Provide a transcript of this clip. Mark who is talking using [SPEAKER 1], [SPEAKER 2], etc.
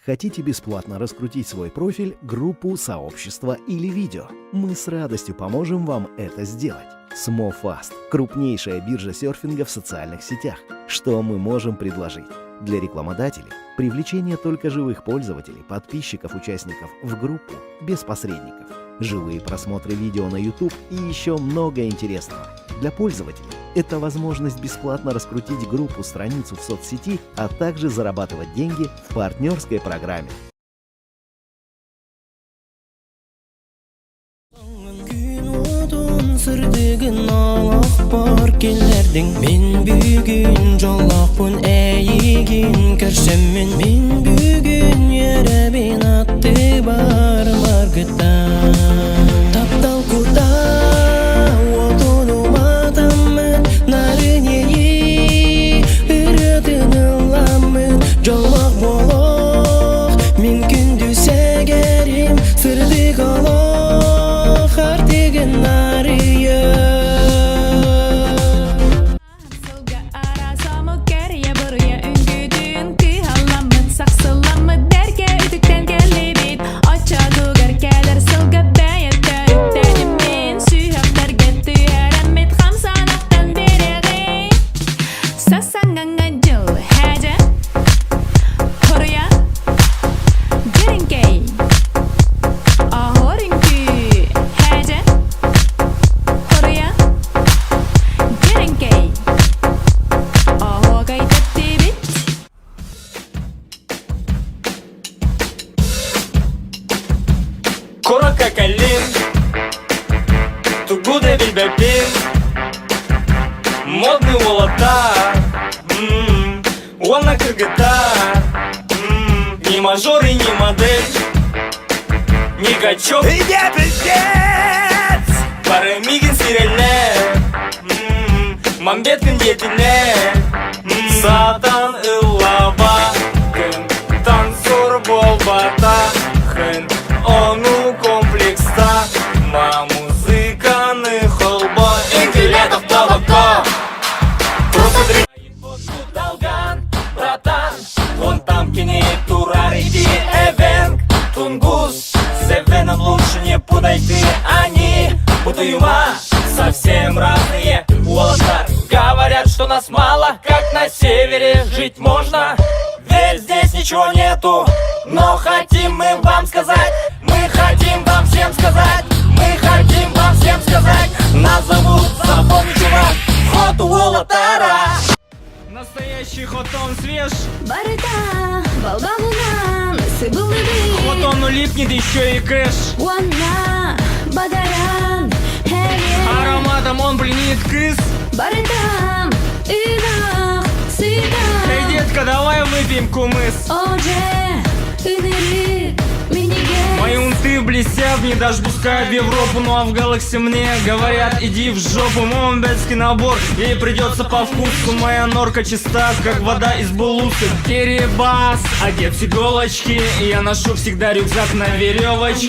[SPEAKER 1] Хотите бесплатно раскрутить свой профиль, группу, сообщество или видео? Мы с радостью поможем вам это сделать. SMOFast – крупнейшая биржа серфинга в социальных сетях. Что мы можем предложить? Для рекламодателей – привлечение только живых пользователей, подписчиков, участников в группу, без посредников. Живые просмотры видео на YouTube и еще много интересного. Для пользователей – это возможность бесплатно раскрутить группу, страницу в соцсети, а также зарабатывать деньги в партнерской программе.
[SPEAKER 2] Sırdıgın alaq бар келердің Мен бүгін жолақпын әйігін кіршімін Мен бүгін еребен атты бар маргыта Таптал куда отыну матамын Нарынеyi үретін ыламын Жолақ болақ Мен күнді сәгерім Сырдыг алақ Артығын
[SPEAKER 3] Кора какалин, тугуда бильбапин, модный волота, он на кыргыта, ни мажор и ни модель, ни качок, и не пиздец, парамигин сиреле, мамбеткин детине, сатан ыллаба, кын танцор болбата, кын ону комплекста, ма музыканы холба, интеллектов табако. Просто дрянь долган, братан, вон там кине турариди эвенг, тунгус, с эвеном лучше не подойти, они будуюма совсем разные. Уолтар говорят, что нас мало, как на севере жить можно, ведь здесь ничего нету, но хотим мы вам сказать. Мы хотим вам всем сказать, мы хотим вам всем сказать. Нас зовут, запомни, чувак, Хот Уолтара. Настоящий хотон свеж.
[SPEAKER 4] Барыта, балбалына, сыбылы бей.
[SPEAKER 3] Хотон улипнет еще и кэш.
[SPEAKER 4] Уанна, багаран, хэвен.
[SPEAKER 3] Ароматом он пленит кыс.
[SPEAKER 4] Барытам, инах, сыдам.
[SPEAKER 3] Эй, детка, давай выпьем кумыс.
[SPEAKER 4] Оже, инырит, миниген.
[SPEAKER 3] Мои унты блестят, не даже пускают в Европу. Ну а в Галаксе мне говорят, иди в жопу. Мой мамбетский набор, ей придется по вкусу. Моя норка чиста, как вода из булусы. Керебас, одет с иголочки, я ношу всегда рюкзак на веревочке.